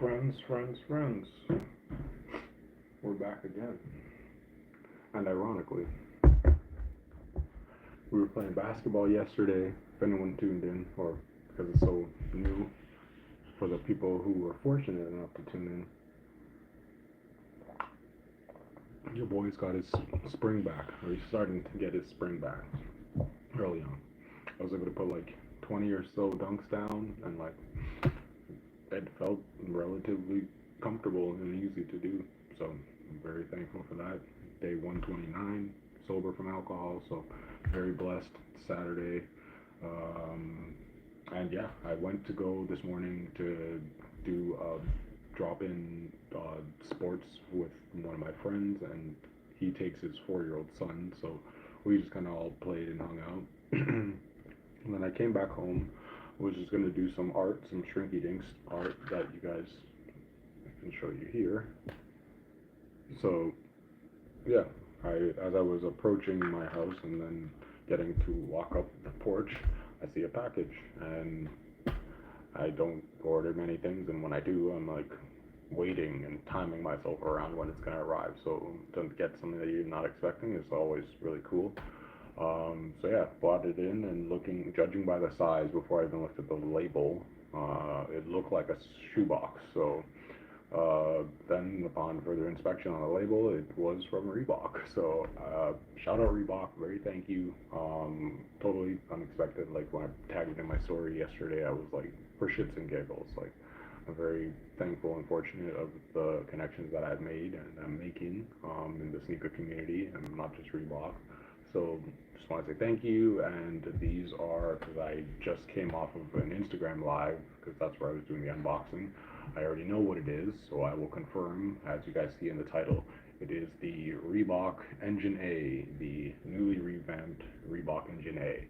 Friends. We're back again. And ironically, we were playing basketball yesterday. If anyone tuned in, or because it's so new, for the people who were fortunate enough to tune in, your boy's got his spring back, or he's starting to get his spring back early on. I was able to put like 20 or so dunks down, and like it felt relatively comfortable and easy to do. So I'm very thankful for that. Day 129, sober from alcohol, so very blessed. Saturday. And yeah, I went to go this morning to do drop-in sports with one of my friends, and he takes his 4-year-old son, so we just kind of all played and hung out. And then I came back home, was just going to do some art, some Shrinky Dinks art that you guys, I can show you here. So yeah, as I was approaching my house and then getting to walk up the porch, I see a package, and I don't order many things, and when I do, I'm like waiting and timing myself around when it's going to arrive, so to get something that you're not expecting is always really cool. So yeah, bought it in, and judging by the size before I even looked at the label, it looked like a shoebox. So then upon further inspection on the label, it was from Reebok. So shout out Reebok, very thank you. Totally unexpected. Like when I tagged it in my story yesterday, I was like, for shits and giggles, like I'm very thankful and fortunate of the connections that I've made and I'm making in the sneaker community, and not just Reebok. So just want to say thank you, and these are, because I just came off of an Instagram live, because that's where I was doing the unboxing. I already know what it is, so I will confirm, as you guys see in the title, it is the Reebok ENGINE A, the newly revamped Reebok ENGINE A.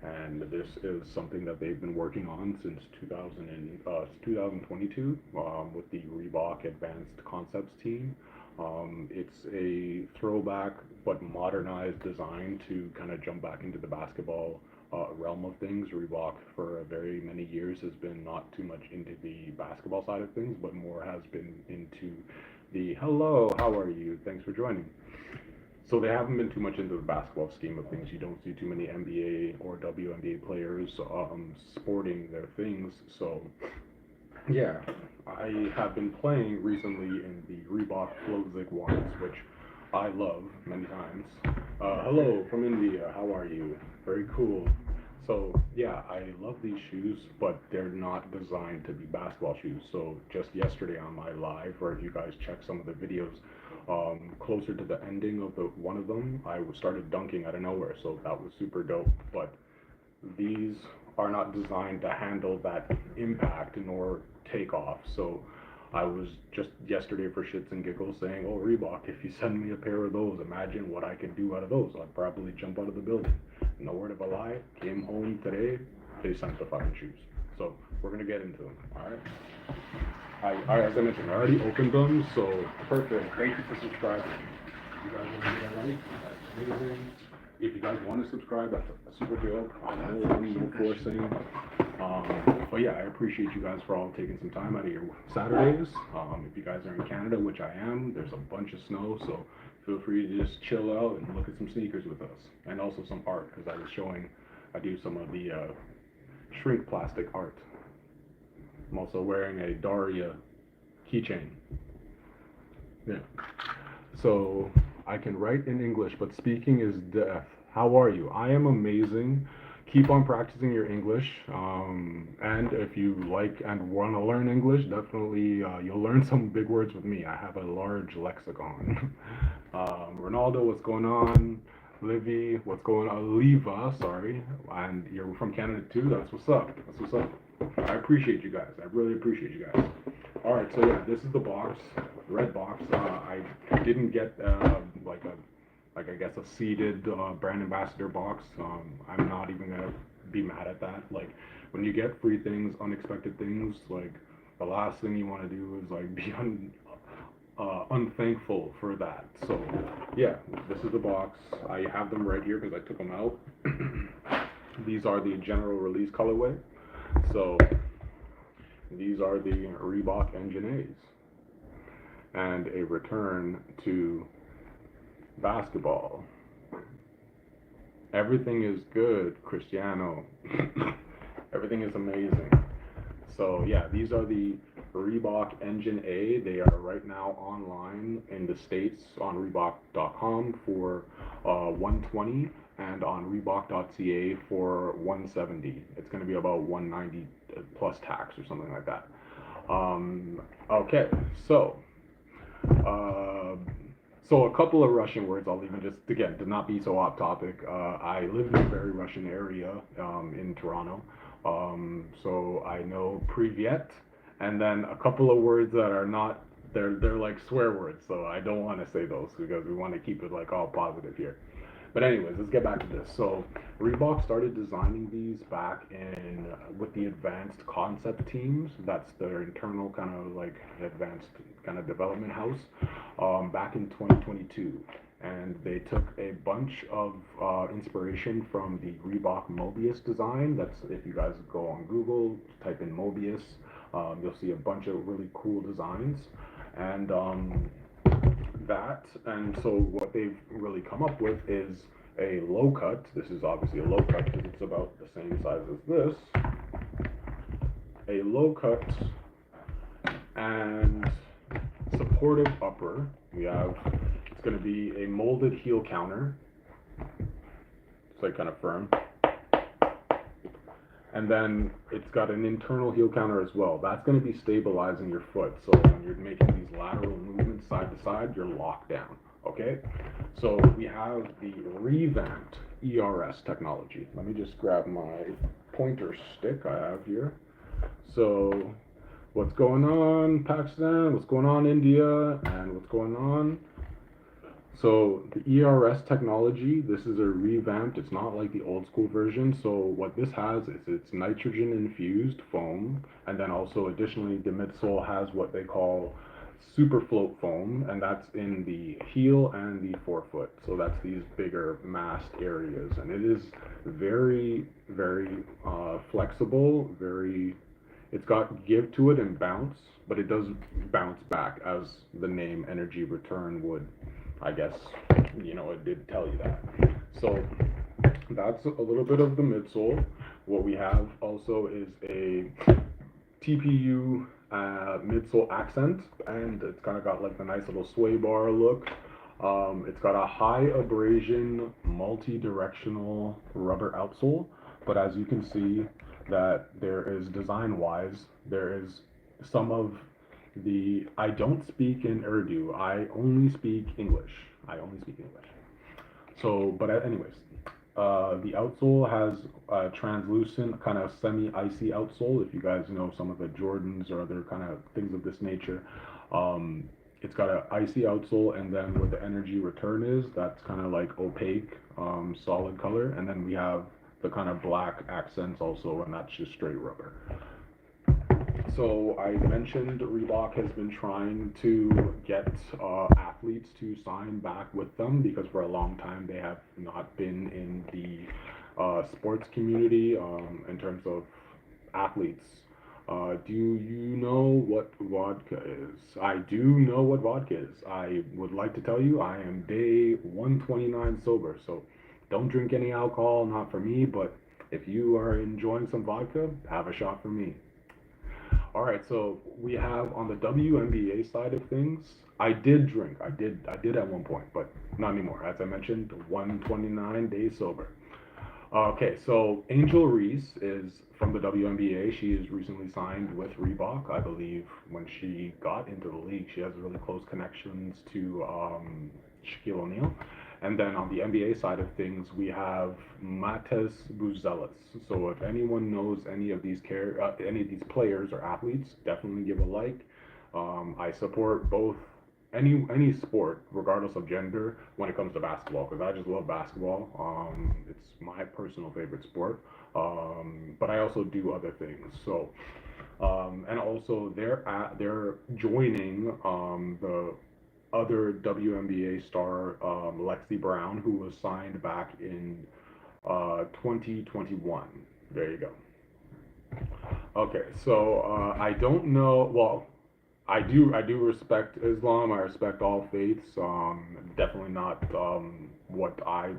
And this is something that they've been working on since 2022 with the Reebok Advanced Concepts team. It's a throwback but modernized design to kind of jump back into the basketball realm of things. Reebok for very many years has been not too much into the basketball side of things, but more has been into the hello, how are you, thanks for joining. So they haven't been too much into the basketball scheme of things. You don't see too many NBA or WNBA players sporting their things. So yeah, I have been playing recently in the Reebok Flozic ones, which I love many times. Hello from India, how are you? Very cool. So yeah, I love these shoes, but they're not designed to be basketball shoes. So just yesterday on my live, or if you guys check some of the videos, closer to the ending of one of them, I started dunking out of nowhere, so that was super dope. But these are not designed to handle that impact nor take off. So I was just yesterday for shits and giggles saying, oh Reebok, if you send me a pair of those, imagine what I can do out of those. I'd probably jump out of the building. No word of a lie, came home today, they sent the fucking shoes. So we're gonna get into them, all right? As I mentioned, I already opened them, so perfect. Thank you for subscribing. You guys want to do that right? That's amazing. If you guys want to subscribe, that's super dope. No forcing. But yeah, I appreciate you guys for all taking some time out of your Saturdays. If you guys are in Canada, which I am, there's a bunch of snow, so feel free to just chill out and look at some sneakers with us. And also some art, because I do some of the shrink plastic art. I'm also wearing a Daria keychain. Yeah. So I can write in English, but speaking is death. How are you? I am amazing. Keep on practicing your English. And if you like and want to learn English, definitely you'll learn some big words with me. I have a large lexicon. Ronaldo, what's going on? Livy, what's going on? Leva, sorry. And you're from Canada too? That's what's up. That's what's up. I appreciate you guys. I really appreciate you guys. All right, so yeah, this is the box, red box. I didn't get like I guess a seeded brand ambassador box. I'm not even gonna be mad at that. Like when you get free things, unexpected things, like the last thing you want to do is like be unthankful for that. So yeah, this is the box. I have them right here because I took them out. These are the general release colorway. So these are the Reebok ENGINE A's, and a return to basketball. Everything is good, Cristiano. Everything is amazing. So yeah, these are the Reebok ENGINE A. They are right now online in the States on Reebok.com for $120 and on Reebok.ca for $170. It's going to be about $190 plus tax or something like that. Okay, so so a couple of Russian words. I'll even just again to not be so off topic. I live in a very Russian area in Toronto. So I know privyet, and then a couple of words that are not, they're like swear words, so I don't want to say those because we want to keep it like all positive here. But anyways, let's get back to this. So Reebok started designing these back in with the advanced concept teams. That's their internal kind of like advanced kind of development house back in 2022. And they took a bunch of inspiration from the Reebok Mobius design. That's, if you guys go on Google, type in Mobius, you'll see a bunch of really cool designs. And and so what they've really come up with is a low cut. This is obviously a low cut because it's about the same size as this. A low cut and supportive upper. We have, it's going to be a molded heel counter. It's like kind of firm. And then it's got an internal heel counter as well. That's going to be stabilizing your foot. So when you're making these lateral movements side to side, you're locked down. Okay? So we have the revamped ERS technology. Let me just grab my pointer stick I have here. So what's going on, Pakistan? What's going on, India? And what's going on? So the ERS technology, this is a revamped, it's not like the old school version. So what this has is it's nitrogen-infused foam, and then also additionally the midsole has what they call super float foam, and that's in the heel and the forefoot. So that's these bigger massed areas, and it is very, very flexible, it's got give to it and bounce, but it does bounce back as the name Energy Return would. I guess, it did tell you that. So that's a little bit of the midsole. What we have also is a TPU midsole accent, and it's kind of got like the nice little sway bar look. It's got a high abrasion, multi-directional rubber outsole, but as you can see that there is design-wise, there is some of I don't speak in Urdu. I only speak English. So, but anyways, the outsole has a translucent kind of semi-icy outsole. If you guys know some of the Jordans or other kind of things of this nature, it's got an icy outsole, and then what the Energy Return is, that's kind of like opaque, solid color, and then we have the kind of black accents also, and that's just straight rubber. So I mentioned Reebok has been trying to get athletes to sign back with them because for a long time they have not been in the sports community in terms of athletes. Do you know what vodka is? I do know what vodka is. I would like to tell you I am day 129 sober, so don't drink any alcohol, not for me, but if you are enjoying some vodka, have a shot for me. All right, so we have on the WNBA side of things, I did drink. I did at one point, but not anymore. As I mentioned, 129 days sober. Okay, so Angel Reese is from the WNBA. She is recently signed with Reebok. I believe when she got into the league, she has really close connections to Shaquille O'Neal. And then on the NBA side of things, we have Mates Buzelis. So if anyone knows any of these players or athletes, definitely give a like. I support both any sport, regardless of gender, when it comes to basketball, because I just love basketball. It's my personal favorite sport, but I also do other things. So, and also they're joining the other WNBA star, Lexi Brown, who was signed back in 2021. There you go. Okay, so I don't know. Well, I do respect Islam. I respect all faiths. Definitely not what I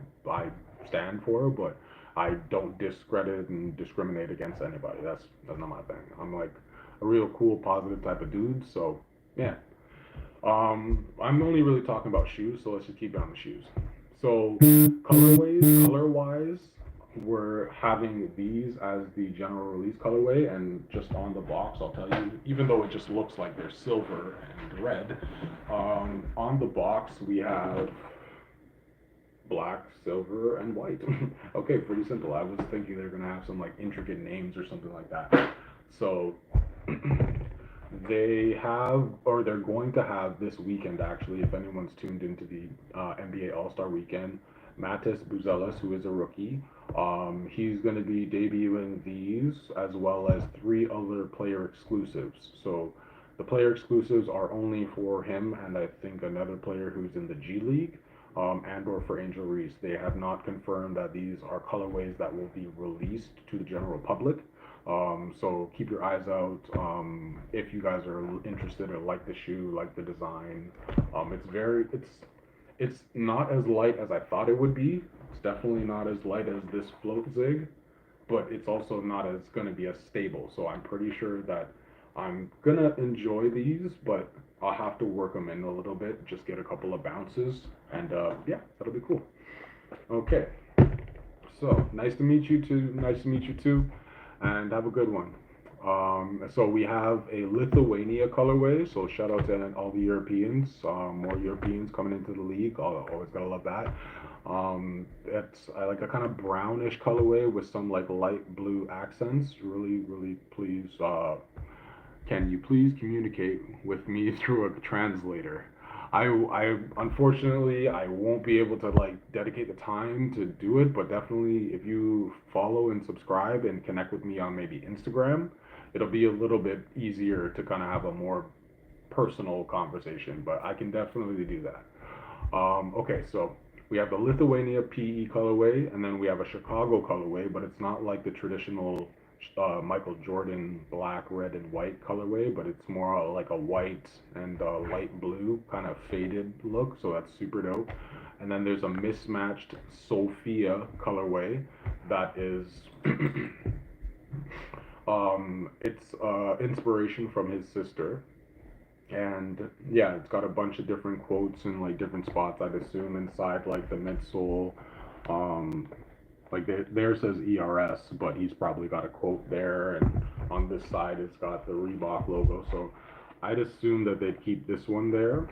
stand for, but I don't discredit and discriminate against anybody. That's not my thing. I'm like a real cool, positive type of dude. So yeah. I'm only really talking about shoes, so let's just keep it on the shoes. So color wise, we're having these as the general release colorway, and just on the box, I'll tell you, even though it just looks like they're silver and red, on the box we have black, silver, and white. Okay, pretty simple. I was thinking they're gonna have some like intricate names or something like that. So they have, or they're going to have this weekend actually, if anyone's tuned into the NBA All-Star weekend, Matis Buzelis, who is a rookie, he's going to be debuting these as well as three other player exclusives. So the player exclusives are only for him and I think another player who's in the G League. And or for Angel Reese. They have not confirmed that these are colorways that will be released to the general public. So keep your eyes out if you guys are interested or like the shoe, like the design. It's not as light as I thought it would be. It's definitely not as light as this float zig, but it's also not as going to be as stable. So I'm pretty sure that I'm gonna enjoy these, but I'll have to work them in a little bit, just get a couple of bounces, and yeah, that'll be cool. Okay, so nice to meet you too. Nice to meet you too, and have a good one. So we have a Lithuania colorway. So shout out to all the Europeans. More Europeans coming into the league. Always gotta love that. It's like a kind of brownish colorway with some like light blue accents. Really, really please. Can you please communicate with me through a translator? I unfortunately I won't be able to like dedicate the time to do it, but definitely if you follow and subscribe and connect with me on maybe Instagram, it'll be a little bit easier to kind of have a more personal conversation. But I can definitely do that. Okay, so we have the Lithuania PE colorway, and then we have a Chicago colorway, but it's not like the traditional Michael Jordan black, red, and white colorway, but it's more like a white and light blue kind of faded look, so that's super dope. And then there's a mismatched Sophia colorway that is it's inspiration from his sister, and yeah, it's got a bunch of different quotes in like different spots, I'd assume, inside like the midsole. Um, like there says ERS, but he's probably got a quote there, and on this side it's got the Reebok logo. So I'd assume that they'd keep this one there.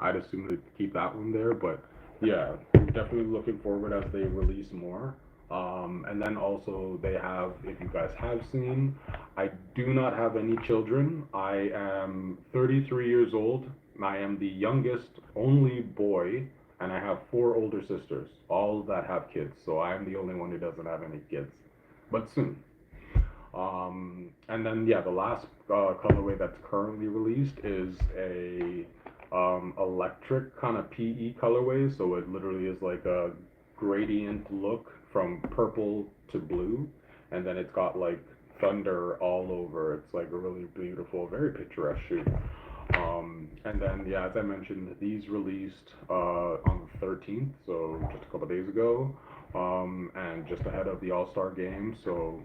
I'd assume they'd keep that one there, but yeah, definitely looking forward as they release more. And then also they have, if you guys have seen, I do not have any children. I am 33 years old. I am the youngest, only boy, and I have four older sisters, all that have kids. So I am the only one who doesn't have any kids, but soon. And then yeah, the last colorway that's currently released is a electric kind of PE colorway. So it literally is like a gradient look from purple to blue, and then it's got like thunder all over. It's like a really beautiful, very picturesque shoe. And then yeah, as I mentioned, these released on the 13th, so just a couple days ago, and just ahead of the All-Star game. So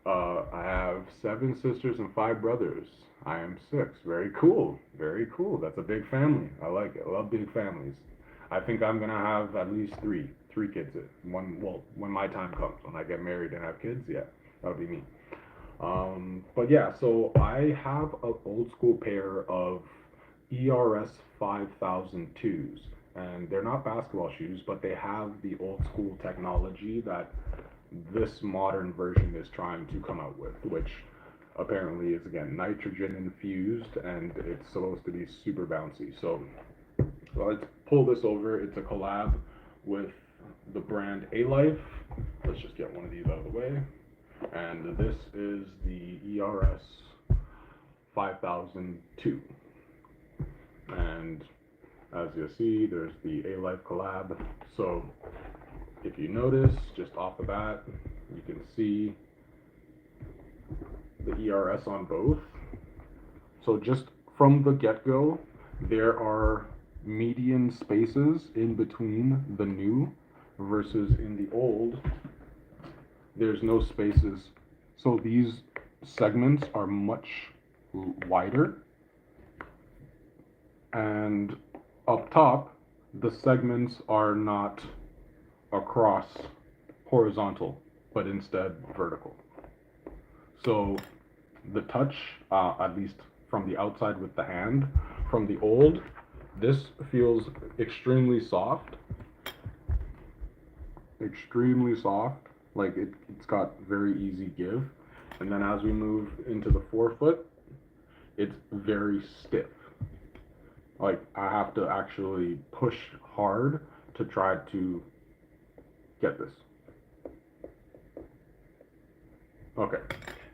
I have seven sisters and five brothers. I am six. Very cool. Very cool. That's a big family. I like it. I love big families. I think I'm gonna have at least three kids. One, well, when my time comes, when I get married and have kids, yeah, that'll be me. But yeah, so I have an old school pair of ERS 5002s, and they're not basketball shoes, but they have the old school technology that this modern version is trying to come out with, which apparently is again nitrogen infused, and it's supposed to be super bouncy. So let's pull this over. It's a collab with the brand Alife. Let's just get one of these out of the way. And this is the ERS 5002. And as you see, there's the Alife collab. So if you notice, just off the bat, you can see the ERS on both. So just from the get-go, there are median spaces in between the new versus in the old. There's no spaces. So these segments are much wider. And up top, the segments are not across horizontal, but instead vertical. So the touch, at least from the outside with the hand, from the old, this feels extremely soft. Extremely soft. Like it's got very easy give. And then as we move into the forefoot, it's very stiff. Like I have to actually push hard to try to get this. Okay.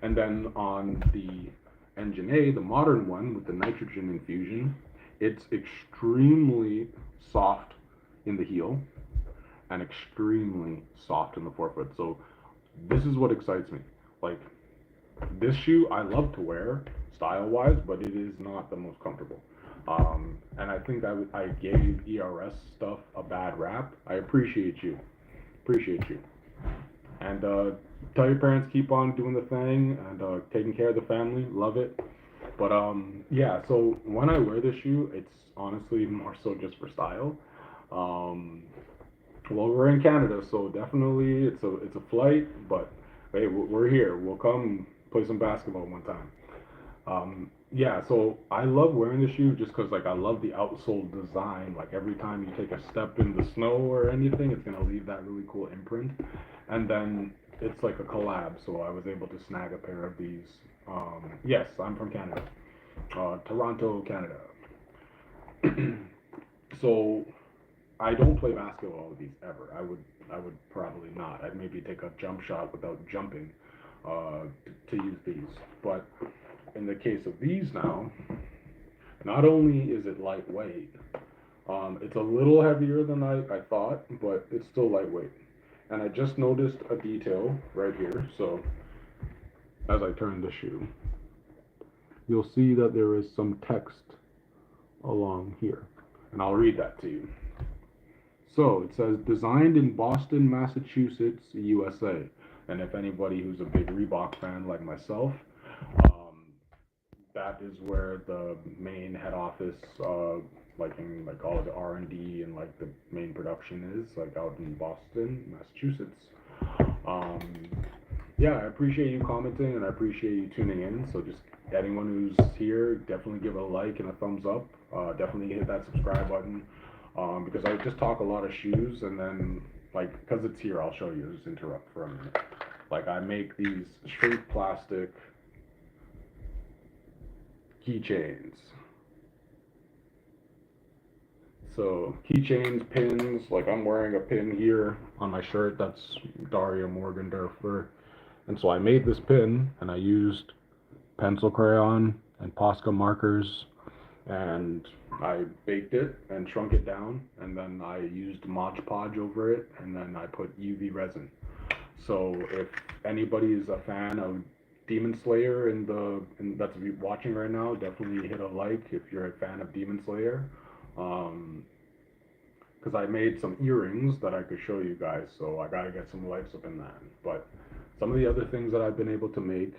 And then on the Engine A, the modern one with the nitrogen infusion, it's extremely soft in the heel and extremely soft in the forefoot. So this is what excites me. Like this shoe I love to wear style wise, but it is not the most comfortable. And I think I gave ERS stuff a bad rap. I appreciate you. And tell your parents keep on doing the thing and taking care of the family. Love it. But yeah, so when I wear this shoe, it's honestly more so just for style. Well, we're in Canada, so definitely it's a flight. But hey, we're here. We'll come play some basketball one time. Yeah, so I love wearing the shoe just because like I love the outsole design. Like every time you take a step in the snow or anything, it's gonna leave that really cool imprint. And then it's like a collab, so I was able to snag a pair of these. Yes, I'm from Canada, Toronto, Canada. So I don't play basketball with these ever. I would probably not. I'd maybe take a jump shot without jumping to use these. But in the case of these now, not only is it lightweight, it's a little heavier than I thought, but it's still lightweight. And I just noticed a detail right here. So as I turn the shoe, you'll see that there is some text along here. And I'll read that to you. So it says, designed in Boston, Massachusetts, USA. And if anybody who's a big Reebok fan like myself, that is where the main head office, like in like all of the R&D and like the main production is, like out in Boston, Massachusetts. Yeah, I appreciate you commenting and I appreciate you tuning in. So just anyone who's here, definitely give a like and a thumbs up. Definitely hit that subscribe button. Because I just talk a lot of shoes and then like because it's here, I'll show you. Just interrupt for a minute. Like I make these straight plastic keychains. So keychains, pins, like I'm wearing a pin here on my shirt that's Daria Morgendorfer. And so I made this pin and I used pencil crayon and Posca markers and I baked it and shrunk it down and then I used Mod Podge over it and then I put UV resin. So if anybody is a fan of Demon Slayer and that's watching right now, definitely hit a like if you're a fan of Demon Slayer. Because I made some earrings that I could show you guys, so I gotta get some lights up in that. But some of the other things that I've been able to make,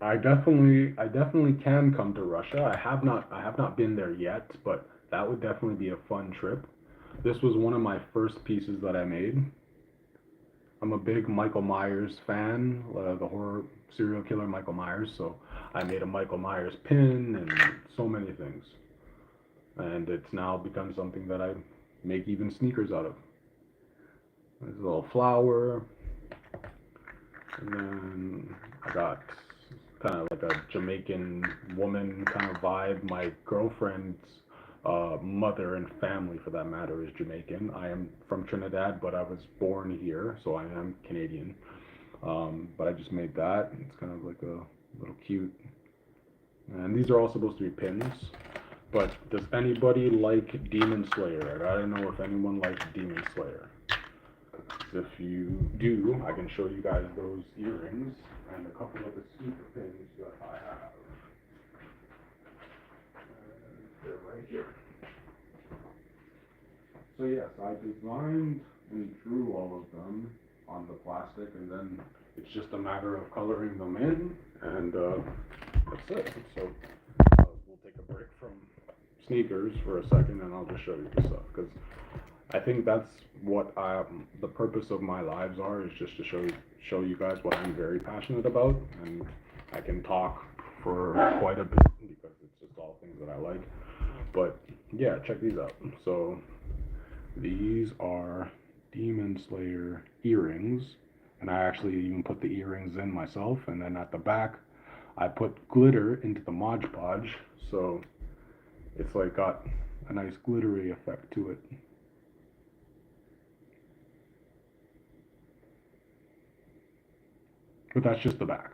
I definitely can come to Russia. I have not been there yet, but that would definitely be a fun trip. This was one of my first pieces that I made. I'm a big Michael Myers fan, the horror serial killer Michael Myers, so I made a Michael Myers pin and so many things. And it's now become something that I make even sneakers out of. There's a little flower, and then I got kind of like a Jamaican woman kind of vibe. My girlfriend's mother and family, for that matter, is Jamaican. I am from Trinidad, but I was born here, so I am Canadian. But I just made that. It's kind of like a little cute. And these are all supposed to be pins. But does anybody like Demon Slayer? I don't know if anyone likes Demon Slayer. If you do, I can show you guys those earrings and a couple of the sneaker pins that I have. They're right here. So yes, I designed and drew all of them on the plastic, and then it's just a matter of coloring them in, and that's it. So we'll take a break from sneakers for a second, and I'll just show you this stuff, because I think that's what the purpose of my lives are, is just to show you guys what I'm very passionate about, and I can talk for quite a bit because it's just all things that I like. But yeah, check these out. So these are Demon Slayer earrings, and I actually even put the earrings in myself, and then at the back I put glitter into the Mod Podge, so it's like got a nice glittery effect to it. But that's just the back.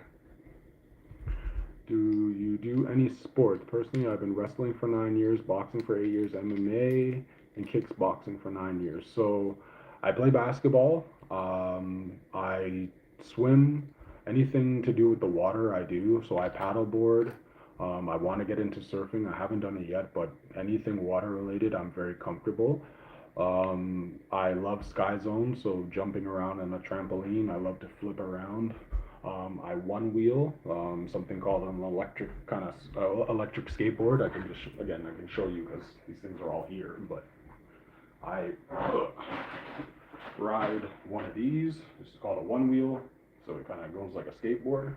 Do you do any sports? Personally, I've been wrestling for 9 years, boxing for 8 years, MMA, and kickboxing for 9 years. So I play basketball, I swim, anything to do with the water I do. So I paddleboard. I want to get into surfing. I haven't done it yet, but anything water related, I'm very comfortable. I love Sky Zone, so jumping around on a trampoline. I love to flip around. I one wheel, something called an electric electric skateboard. I can show you because these things are all here. But I ride one of these. This is called a one wheel, so it kind of goes like a skateboard.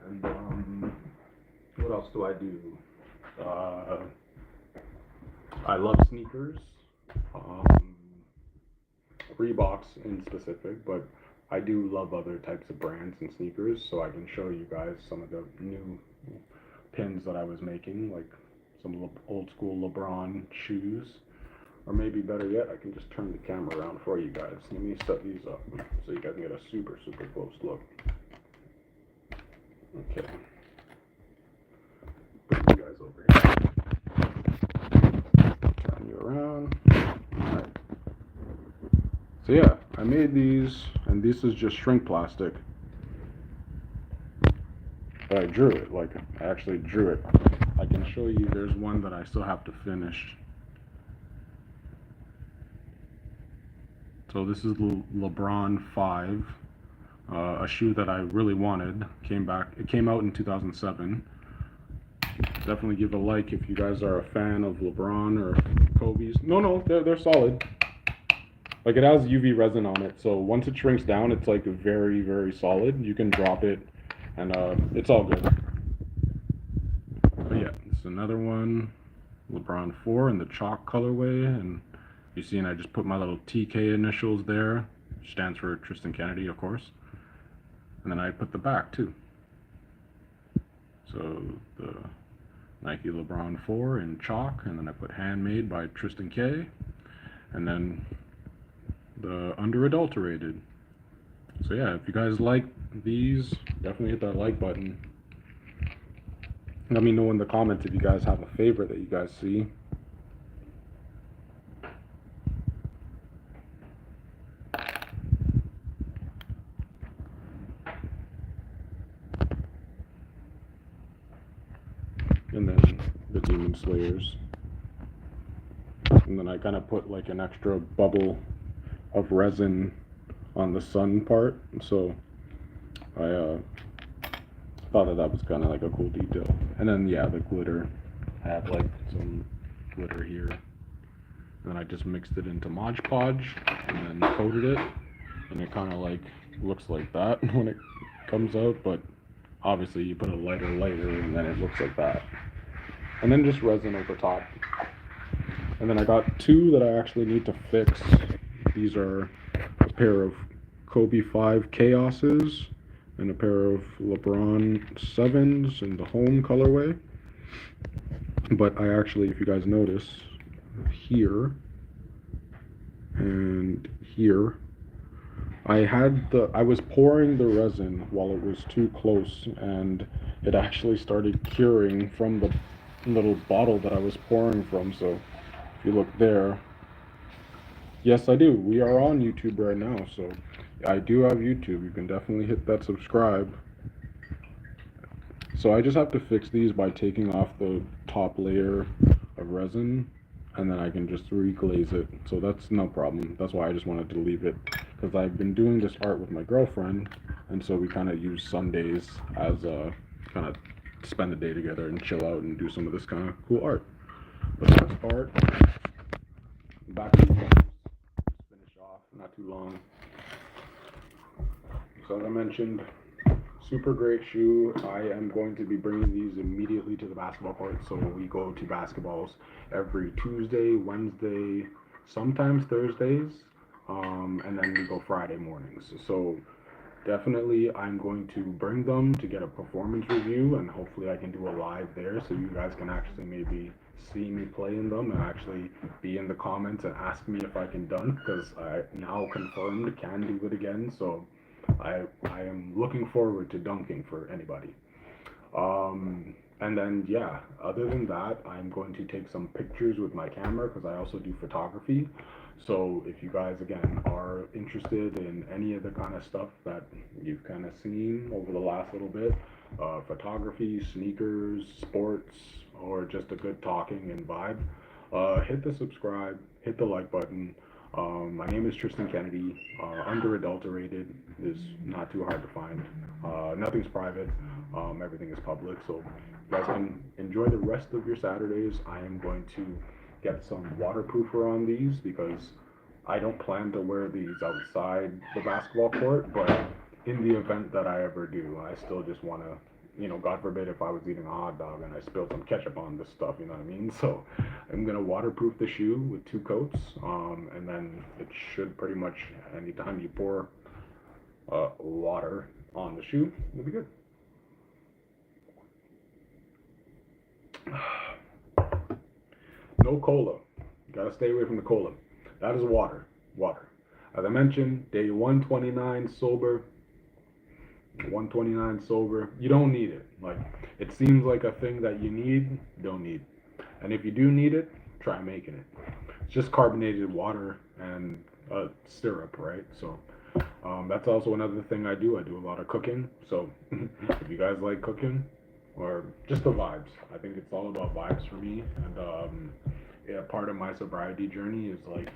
And what else do I do? I love sneakers, Reeboks in specific, but I do love other types of brands and sneakers, so I can show you guys some of the new pins that I was making, like some old school LeBron shoes, or maybe better yet, I can just turn the camera around for you guys. Let me set these up so you guys can get a super close look. Okay. Put you guys over here. Turn you around. Alright. So yeah, I made these, and this is just shrink plastic. But I drew it, like I actually drew it. I can show you, there's one that I still have to finish. So this is the LeBron 5, a shoe that I really wanted. It came out in 2007. Definitely give a like if you guys are a fan of LeBron or Kobe's. No, they're solid. Like, it has UV resin on it, so once it shrinks down, it's like very solid. You can drop it, and it's all good. But yeah, this is another one, LeBron 4 in the chalk colorway, and you see, and I just put my little TK initials there, which stands for Tristan Kennedy, of course. And then I put the back too. So the Nike LeBron 4 in chalk, and then I put handmade by Tristan K, and then the underadulterated. So yeah, if you guys like these, definitely hit that like button. Let me know in the comments if you guys have a favorite that you guys see. And then the Demon Slayers. And then I kind of put like an extra bubble of resin on the sun part, so I thought that was kind of like a cool detail. And then yeah, the glitter, I have like some glitter here, and then I just mixed it into Mod Podge and then coated it, and it kind of like looks like that when it comes out, but obviously you put a lighter layer and then it looks like that, and then just resin over top. And then I got two that I actually need to fix. These are a pair of Kobe 5 Chaoses and a pair of LeBron 7s in the home colorway. But I actually, if you guys notice, here and here, I was pouring the resin while it was too close, and it actually started curing from the little bottle that I was pouring from. So if you look there, Yes, I do. We are on YouTube right now, so I do have YouTube. You can definitely hit that subscribe. So I just have to fix these by taking off the top layer of resin, and then I can just reglaze it. So that's no problem. That's why I just wanted to leave it, because I've been doing this art with my girlfriend, and so we kind of use Sundays as a kind of spend the day together and chill out and do some of this kind of cool art. But that's art. Back to the finish off. Not too long. So as I mentioned, super great shoe. I am going to be bringing these immediately to the basketball court. So we go to basketballs every Tuesday, Wednesday, sometimes Thursdays, and then we go Friday mornings. So definitely I'm going to bring them to get a performance review, and hopefully I can do a live there so you guys can actually maybe see me play in them and actually be in the comments and ask me if I can dunk, because I now confirmed can do it again. So I am looking forward to dunking for anybody. And then, yeah, other than that, I'm going to take some pictures with my camera because I also do photography. So if you guys, again, are interested in any of the kind of stuff that you've kind of seen over the last little bit, photography, sneakers, sports, or just a good talking and vibe, hit the subscribe, hit the like button. My name is Tristan Kennedy. Underadulterated is not too hard to find. Nothing's private. Everything is public. So you guys can enjoy the rest of your Saturdays. I am going to get some waterproofer on these because I don't plan to wear these outside the basketball court, but in the event that I ever do, I still just want to, God forbid if I was eating a hot dog and I spilled some ketchup on this stuff, you know what I mean? So I'm going to waterproof the shoe with 2 coats, and then it should pretty much, anytime you pour water on the shoe, it'll be good. No cola. You gotta stay away from the cola. That is water. Water. As I mentioned, day 129 sober. 129 sober. You don't need it. Like, it seems like a thing that you need, don't need. And if you do need it, try making it. It's just carbonated water and syrup, right? So that's also another thing I do. I do a lot of cooking. So if you guys like cooking, or just the vibes, I think it's all about vibes for me. And yeah, part of my sobriety journey is like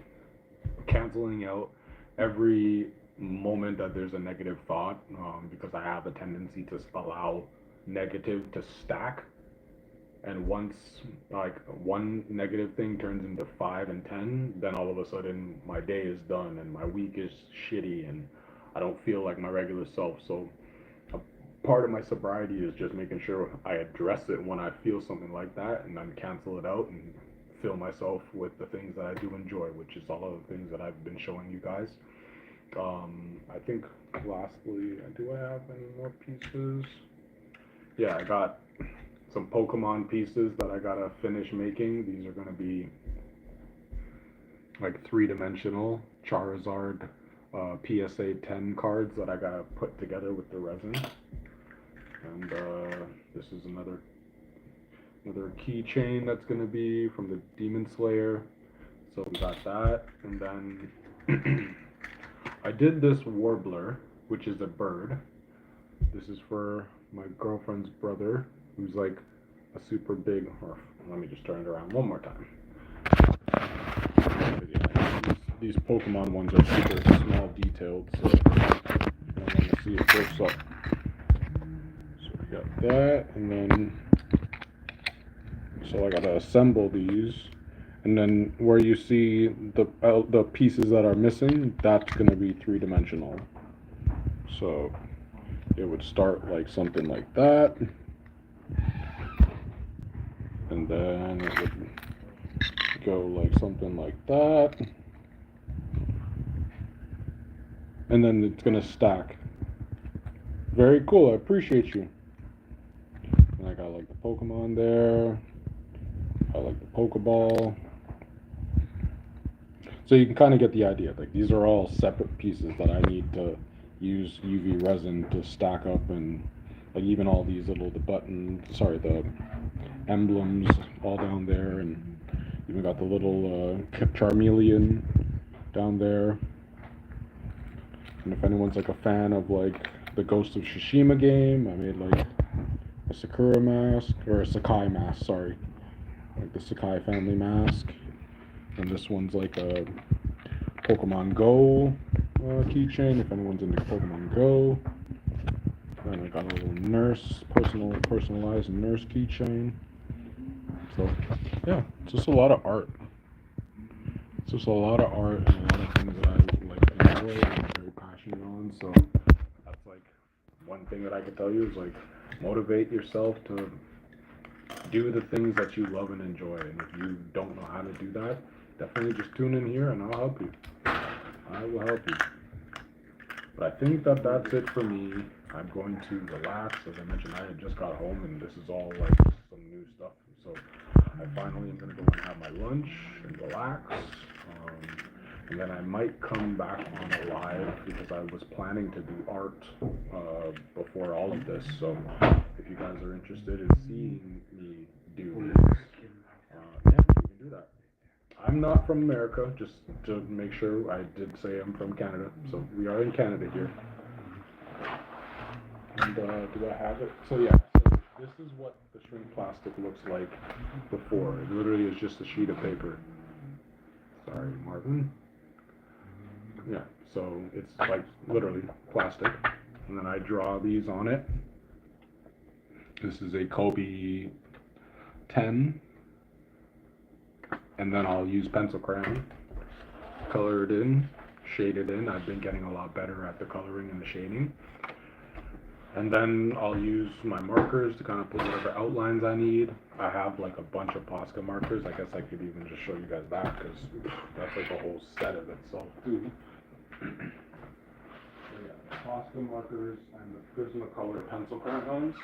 canceling out every moment that there's a negative thought, because I have a tendency to allow negative to stack, and once like one negative thing turns into 5 and 10, then all of a sudden my day is done and my week is shitty and I don't feel like my regular self. So a part of my sobriety is just making sure I address it when I feel something like that, and then cancel it out and fill myself with the things that I do enjoy, which is all of the things that I've been showing you guys. I think lastly, do I have any more pieces? Yeah, I got some Pokemon pieces that I gotta finish making. These are gonna be like 3-dimensional Charizard PSA 10 cards that I gotta put together with the resin. And this is another keychain that's gonna be from the Demon Slayer. So we got that, and then I did this warbler, which is a bird. This is for my girlfriend's brother, who's like a super big, or let me just turn it around one more time. These Pokemon ones are super small detailed, so I want to see it close up. So we got that, and then, so I gotta assemble these. And then where you see the pieces that are missing, that's going to be 3-dimensional. So it would start like something like that. And then it would go like something like that. And then it's going to stack. Very cool. I appreciate you. And I got like the Pokemon there. I like the Pokeball. So you can kind of get the idea. Like, these are all separate pieces that I need to use UV resin to stack up, and like even all these the emblems all down there, and even got the little Charmeleon down there. And if anyone's like a fan of like the Ghost of Tsushima game, I made like a Sakura mask, or a Sakai mask, sorry. Like the Sakai family mask. And this one's like a Pokemon Go keychain, if anyone's into Pokemon Go. And I got a little personalized nurse keychain. So, yeah, it's just a lot of art. It's just a lot of art and a lot of things that I like enjoy and I'm very passionate on. So, that's like one thing that I can tell you is like motivate yourself to do the things that you love and enjoy. And if you don't know how to do that, definitely just tune in here and I'll help you. I will help you. But I think that that's it for me. I'm going to relax. As I mentioned, I had just got home and this is all like some new stuff. So I finally am going to go and have my lunch and relax. And then I might come back on Alive because I was planning to do art before all of this. So if you guys are interested in seeing me do this, yeah, we can do that. I'm not from America, just to make sure. I did say I'm from Canada, so we are in Canada here. And do I have it? So yeah, so this is what the shrink plastic looks like before. It literally is just a sheet of paper. Sorry, Marvin. Yeah, so it's like literally plastic. And then I draw these on it. This is a Kobe 10. And then I'll use pencil crayon, color it in, shade it in. I've been getting a lot better at the coloring and the shading. And then I'll use my markers to kind of put whatever outlines I need. I have like a bunch of Posca markers. I guess I could even just show you guys that because that's like a whole set of itself too. So yeah, the Posca markers and the Prismacolor pencil crayons.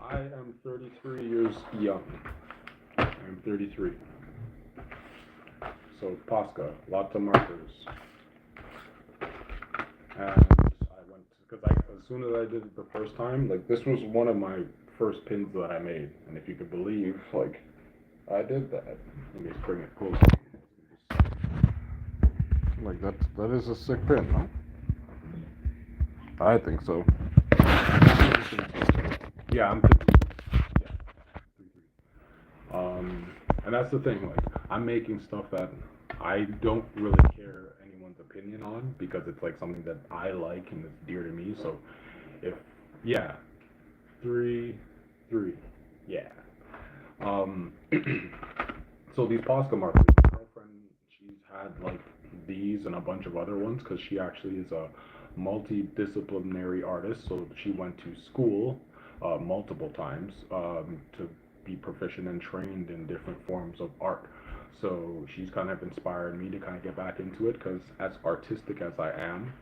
I am 33 years young. I am 33. So Posca, lots of markers. And I went, because as soon as I did it the first time, like this was one of my first pins that I made. And if you could believe, like, I did that. Let me just bring it closer. Like that is a sick pin, huh? I think so. Yeah, I'm 53. Yeah, 53. And that's the thing, like, I'm making stuff that I don't really care anyone's opinion on because it's like something that I like and it's dear to me. So if, yeah, 3, yeah. So these Posca markers, my girlfriend, she's had like these and a bunch of other ones because she actually is a multidisciplinary artist. So she went to school multiple times to be proficient and trained in different forms of art. So she's kind of inspired me to kind of get back into it because as artistic as I am,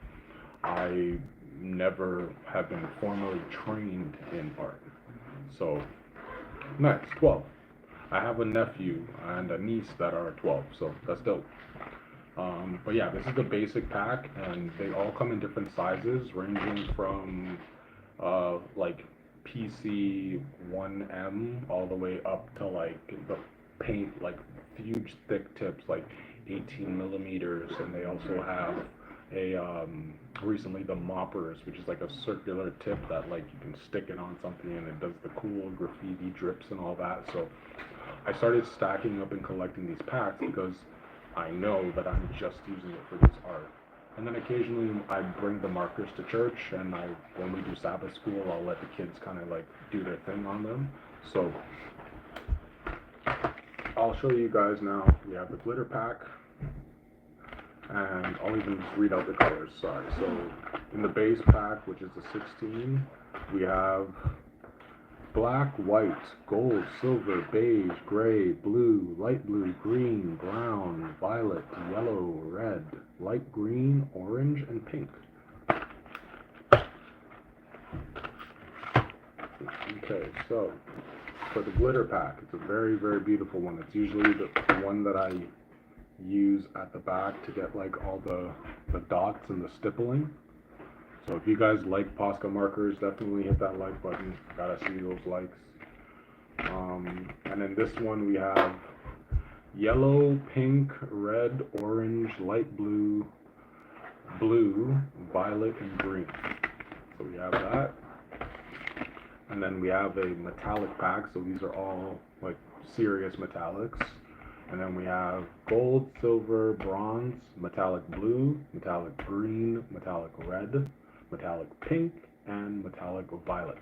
I never have been formally trained in art. So, nice, 12. I have a nephew and a niece that are 12, so that's dope. But yeah, this is the basic pack, and they all come in different sizes, ranging from like PC 1M all the way up to like the paint, like huge thick tips, like 18 millimeters, and they also have a recently the moppers, which is like a circular tip that like you can stick it on something and it does the cool graffiti drips and all that. So I started stacking up and collecting these packs because I know that I'm just using it for this art. And then occasionally I bring the markers to church, and when we do Sabbath school, I'll let the kids kind of like do their thing on them. So I'll show you guys now. We have the glitter pack, and I'll even just read out the colors. Sorry. So in the base pack, which is the 16, we have black, white, gold, silver, beige, gray, blue, light blue, green, brown, violet, yellow, red, light green, orange, and pink. Okay, so for the glitter pack, it's a very, very beautiful one. It's usually the one that I use at the back to get like all the dots and the stippling. So if you guys like Posca markers, definitely hit that like button. Gotta see those likes. And in this one we have yellow, pink, red, orange, light blue, blue, violet, and green. So we have that. And then we have a metallic pack, so these are all like serious metallics. And then we have gold, silver, bronze, metallic blue, metallic green, metallic red, metallic pink, and metallic violet.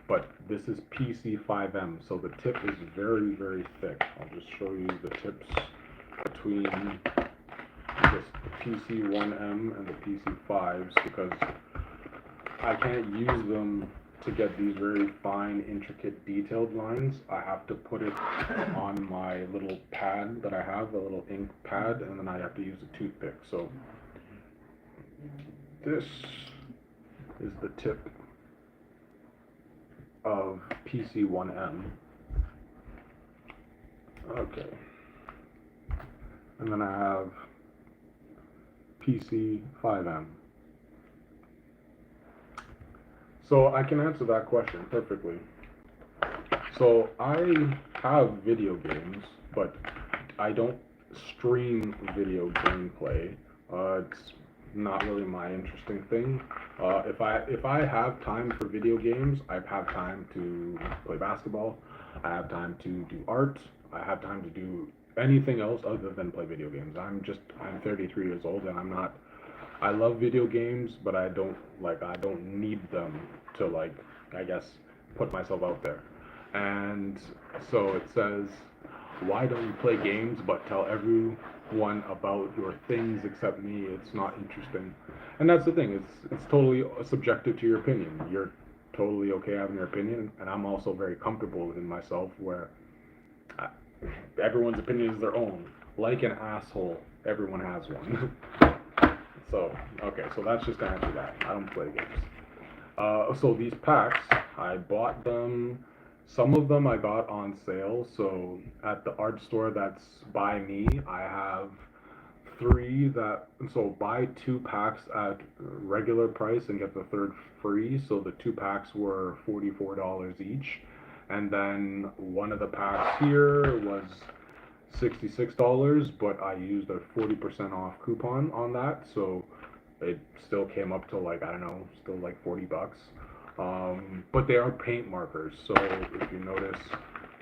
But this is PC5M, so the tip is very, very thick. I'll just show you the tips between this PC1M and the PC5s because I can't use them to get these very fine, intricate, detailed lines. I have to put it on my little pad that I have, a little ink pad, and then I have to use a toothpick. So this is the tip of PC1M. Okay. And then I have PC5M. So I can answer that question perfectly. So I have video games, but I don't stream video gameplay. It's not really my interesting thing. If I have time for video games, I have time to play basketball. I have time to do art. I have time to do anything else other than play video games. I'm 33 years old and I love video games, but I don't need them to I guess put myself out there. And so it says, why don't you play games but tell everyone about your things except me? It's not interesting. And that's the thing, it's totally subjective to your opinion. You're totally okay having your opinion, and I'm also very comfortable in myself where everyone's opinion is their own. Like an asshole, everyone has one. So, okay, so that's just to answer that. I don't play games. So these packs, I bought them. Some of them I got on sale. So at the art store that's by me, I have 3 that, so buy 2 packs at regular price and get the third free. So the 2 packs were $44 each. And then one of the packs here was $66, but I used a 40% off coupon on that, so it still came up to I don't know, still like $40. But they are paint markers, so if you notice,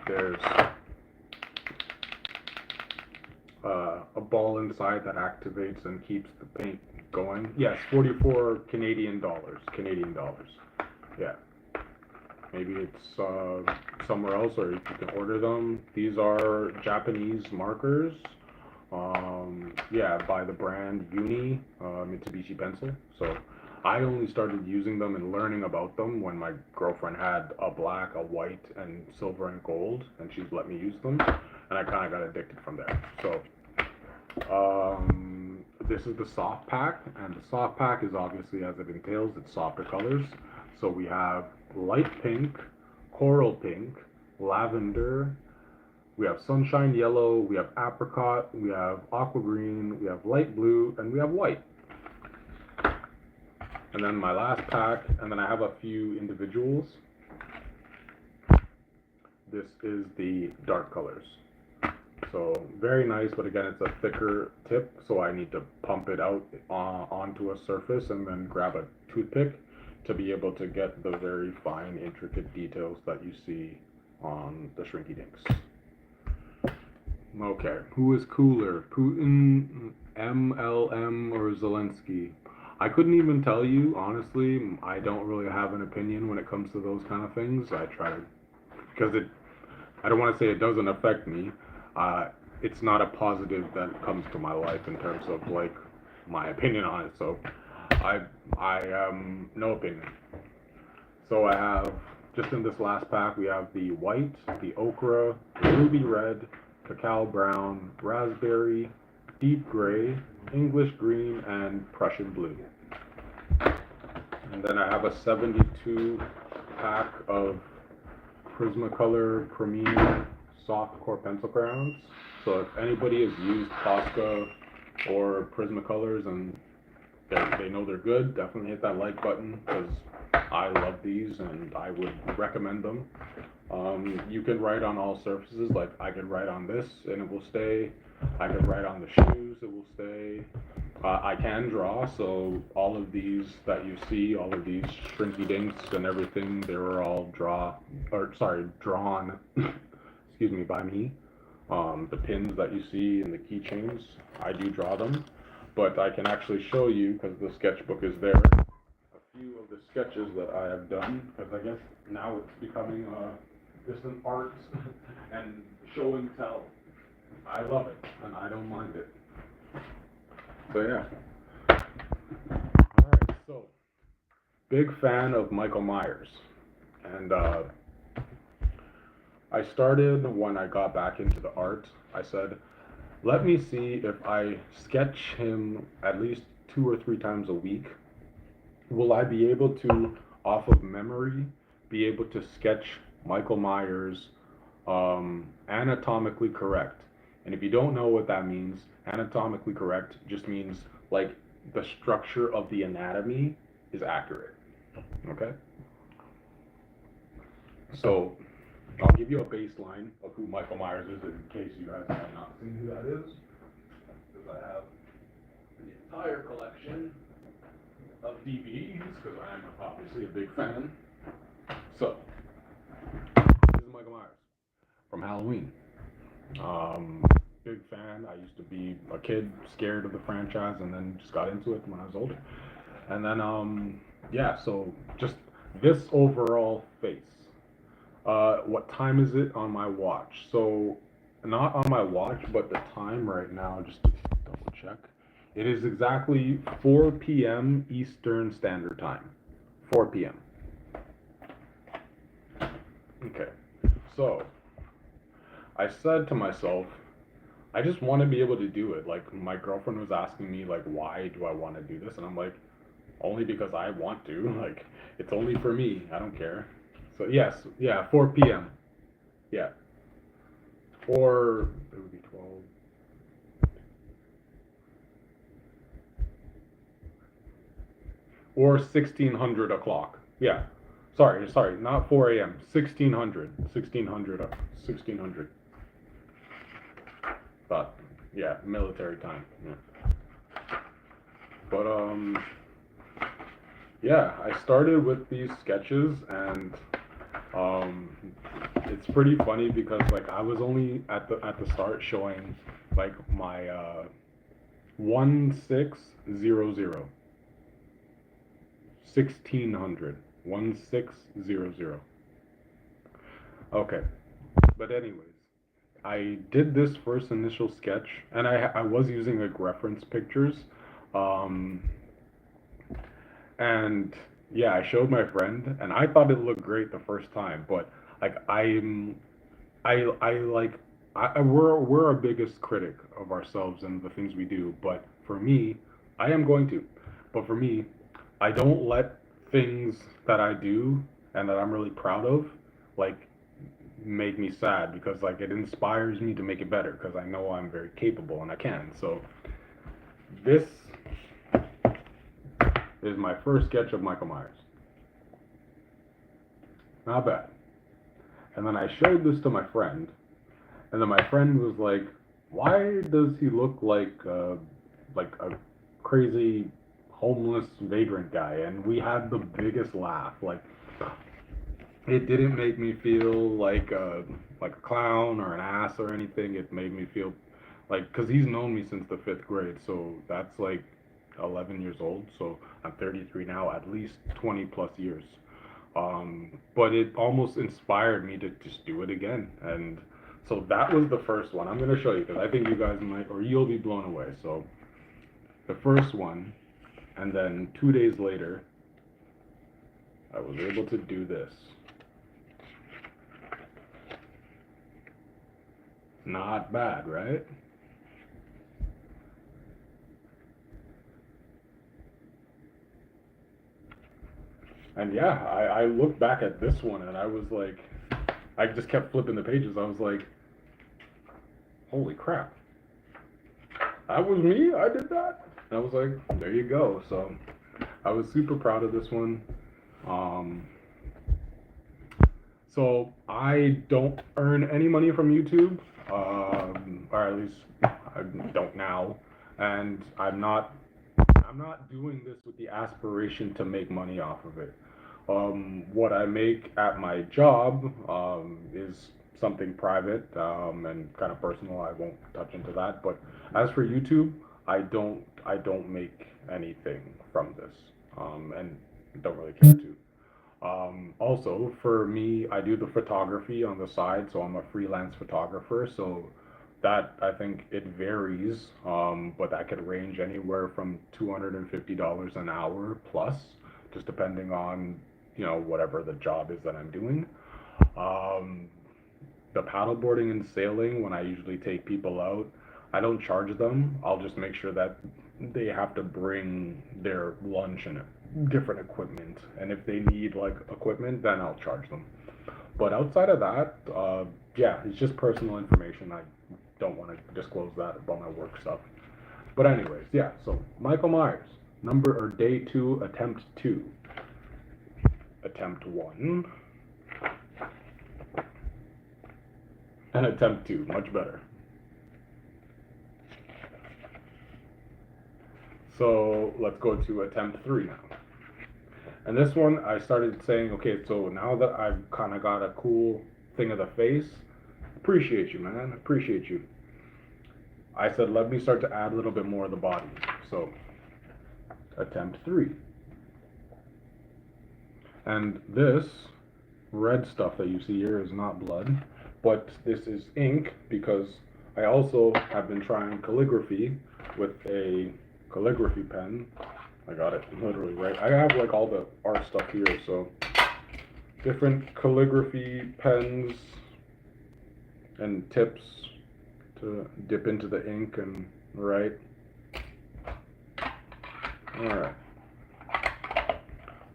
there's a ball inside that activates and keeps the paint going. Yes, 44 Canadian dollars. Yeah. Maybe it's somewhere else, or you can order them. These are Japanese markers. Yeah, by the brand Uni, Mitsubishi Pencil. So I only started using them and learning about them when my girlfriend had a black, a white, and silver and gold, and she's let me use them, and I kind of got addicted from there. So this is the soft pack, and the soft pack is obviously, as it entails, it's softer colors. So we have light pink, coral pink, lavender, we have sunshine yellow, we have apricot, we have aqua green, we have light blue, and we have white. And then my last pack, and then I have a few individuals. This is the dark colors. So very nice, but again, it's a thicker tip, so I need to pump it out onto a surface and then grab a toothpick to be able to get the very fine, intricate details that you see on the Shrinky Dinks. Okay, who is cooler, Putin, MLM, or Zelensky? I couldn't even tell you, honestly. I don't really have an opinion when it comes to those kind of things. I try to, because I don't want to say it doesn't affect me. It's not a positive that comes to my life in terms of my opinion on it. So I no opinion. So I have, just in this last pack, we have the white, the ochre, ruby red, cacao brown, raspberry, deep gray, English green, and Prussian blue. And then I have a 72 pack of Prismacolor Premium soft core pencil crayons. So if anybody has used Posca or Prismacolors and they know they're good, definitely hit that like button, because I love these and I would recommend them. You can write on all surfaces, like I could write on this and it will stay. I could write on the shoes, it will stay. I can draw, so all of these that you see, all of these shrinky dinks and everything, they were all drawn, excuse me, by me. The pins that you see and the keychains, I do draw them, but I can actually show you, because the sketchbook is there, a few of the sketches that I have done, because I guess now it's becoming distant art and show and tell. I love it, and I don't mind it. So yeah. Alright, so, big fan of Michael Myers, and I started when I got back into the art. I said, let me see if I sketch him at least 2 or 3 times a week. Will I be able to, off of memory, be able to sketch Michael Myers anatomically correct? And if you don't know what that means, anatomically correct just means like the structure of the anatomy is accurate. Okay? So, I'll give you a baseline of who Michael Myers is in case you guys have not seen who that is. Because I have the entire collection of DVDs, because I am obviously a big fan. So, this is Michael Myers from Halloween. Big fan. I used to be a kid scared of the franchise and then just got into it when I was older. And then, yeah, so just this overall face. What time is it on my watch? So, not on my watch, but the time right now, just to double check. It is exactly 4 p.m. Eastern Standard Time. 4 p.m. Okay, so I said to myself, I just want to be able to do it. Like, my girlfriend was asking me, like, why do I want to do this? And I'm like, only because I want to. Like, it's only for me. I don't care. So, yes, yeah, 4 p.m. Yeah. Or, it would be 12. Or 1600 o'clock. Yeah. Sorry, not 4 a.m. 1600. But, yeah, military time. Yeah. But, yeah, I started with these sketches, and it's pretty funny because like I was only at the start showing like my 1600 1600. Okay, but anyways, I did this first initial sketch, and I was using like reference pictures, um, and yeah, I showed my friend, and I thought it looked great the first time, but like I like we're our biggest critic of ourselves and the things we do, but for me, I am going to, but for me, I don't let things that I do and that I'm really proud of like make me sad, because like it inspires me to make it better because I know I'm very capable and I can. So this is my first sketch of Michael Myers. Not bad. And then I showed this to my friend, and then my friend was like, "Why does he look like a crazy homeless vagrant guy?" And we had the biggest laugh. Like, it didn't make me feel like a clown or an ass or anything. It made me feel like, because he's known me since the 5th grade, so that's like 11 years old. So I'm 33 now, at least 20 plus years. But it almost inspired me to just do it again. And so that was the first one. I'm going to show you because I think you guys might, or you'll be blown away. So the first one, and then 2 days later, I was able to do this. Not bad, right? And yeah, I looked back at this one and I was like, I just kept flipping the pages. I was like, holy crap. That was me? I did that? And I was like, there you go. So I was super proud of this one. Um, so I don't earn any money from YouTube, or at least I don't now, and I'm not doing this with the aspiration to make money off of it. What I make at my job is something private and kind of personal. I won't touch into that. But as for YouTube, I don't make anything from this, and don't really care to. Also, for me, I do the photography on the side, so I'm a freelance photographer. So that I think it varies, but that could range anywhere from $250 an hour plus, just depending on whatever the job is that I'm doing. Um, the paddleboarding and sailing, when I usually take people out, I don't charge them. I'll just make sure that they have to bring their lunch and different equipment. And if they need like equipment, then I'll charge them. But outside of that, yeah, it's just personal information. I don't want to disclose that about my work stuff. But anyways, yeah. So Michael Myers, number or day two, attempt two, attempt one, and attempt two. Much better. So let's go to attempt three now. And this one, I started saying, okay, so now that I've kind of got a cool thing of the face, appreciate you, man, appreciate you. I said, let me start to add a little bit more of the body. So, attempt three. And this red stuff that you see here is not blood, but this is ink because I also have been trying calligraphy with a calligraphy pen. I got it literally right. I have like all the art stuff here, so different calligraphy pens and tips to dip into the ink and write. Alright.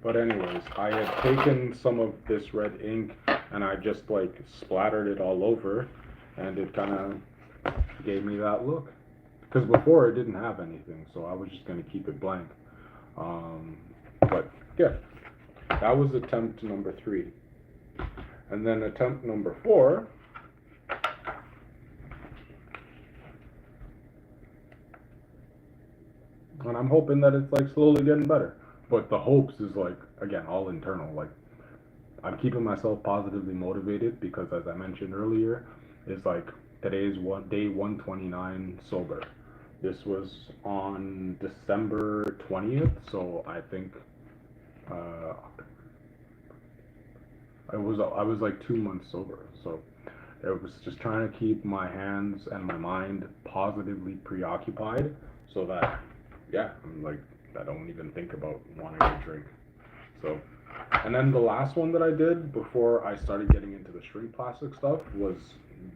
But anyways, I had taken some of this red ink and I just like splattered it all over, and it kind of gave me that look. Because before it didn't have anything, so I was just going to keep it blank. But yeah, that was attempt number three. And then attempt number four, and I'm hoping that it's like slowly getting better. But the hopes is like, again, all internal. Like, I'm keeping myself positively motivated because, as I mentioned earlier, is like today's day 129 sober. This was on December 20th, so I think I was like 2 months sober. So it was just trying to keep my hands and my mind positively preoccupied, so that yeah, I'm like I don't even think about wanting to drink. So, and then the last one that I did before I started getting into the shrink plastic stuff was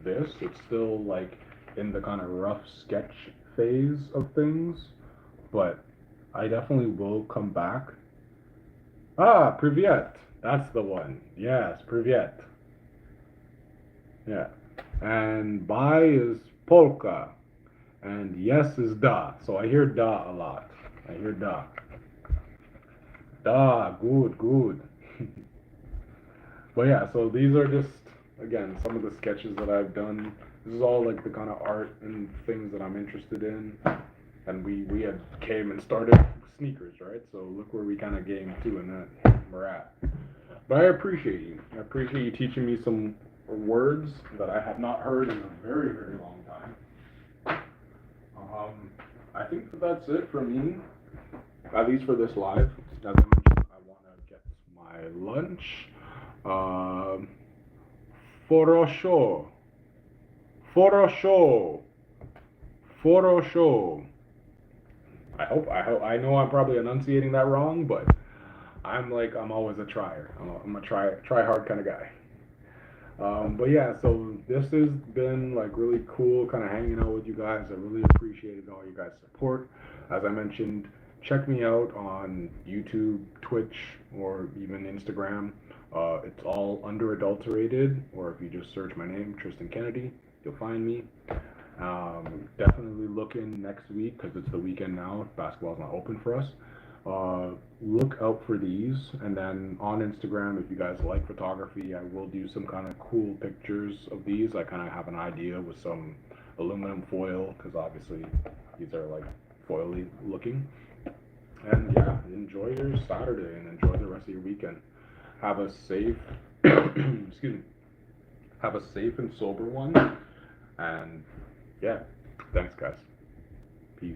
this. It's still like in the kind of rough sketch phase of things, but I definitely will come back. Ah, Privyet. That's the one. Yes, Privyet. Yeah. And bye is polka. And yes is da. So I hear da a lot. I hear da. Da, good, good. But yeah, so these are just, again, some of the sketches that I've done. This is all like the kind of art and things that I'm interested in. And we had came and started sneakers, right? So look where we kind of came to, and that we're at. But I appreciate you. I appreciate you teaching me some words that I have not heard in a very, very long time. I think that's it for me, at least for this live. As I mentioned, I want to get my lunch. For a show. For a show. For a show. I know I'm probably enunciating that wrong, but I'm always a trier. I'm a try hard kind of guy. But yeah, so this has been like really cool kind of hanging out with you guys. I really appreciated all you guys' support. As I mentioned, check me out on YouTube, Twitch, or even Instagram. It's all underadulterated, or if you just search my name, Tristan Kennedy, you'll find me. Definitely look in next week because it's the weekend now. Basketball's not open for us. Look out for these, and then on Instagram, if you guys like photography, I will do some kind of cool pictures of these. I kind of have an idea with some aluminum foil, because obviously these are like foily looking. And yeah, enjoy your Saturday and enjoy the rest of your weekend. Have a safe, excuse me, have a safe and sober one. And yeah, thanks guys. Peace.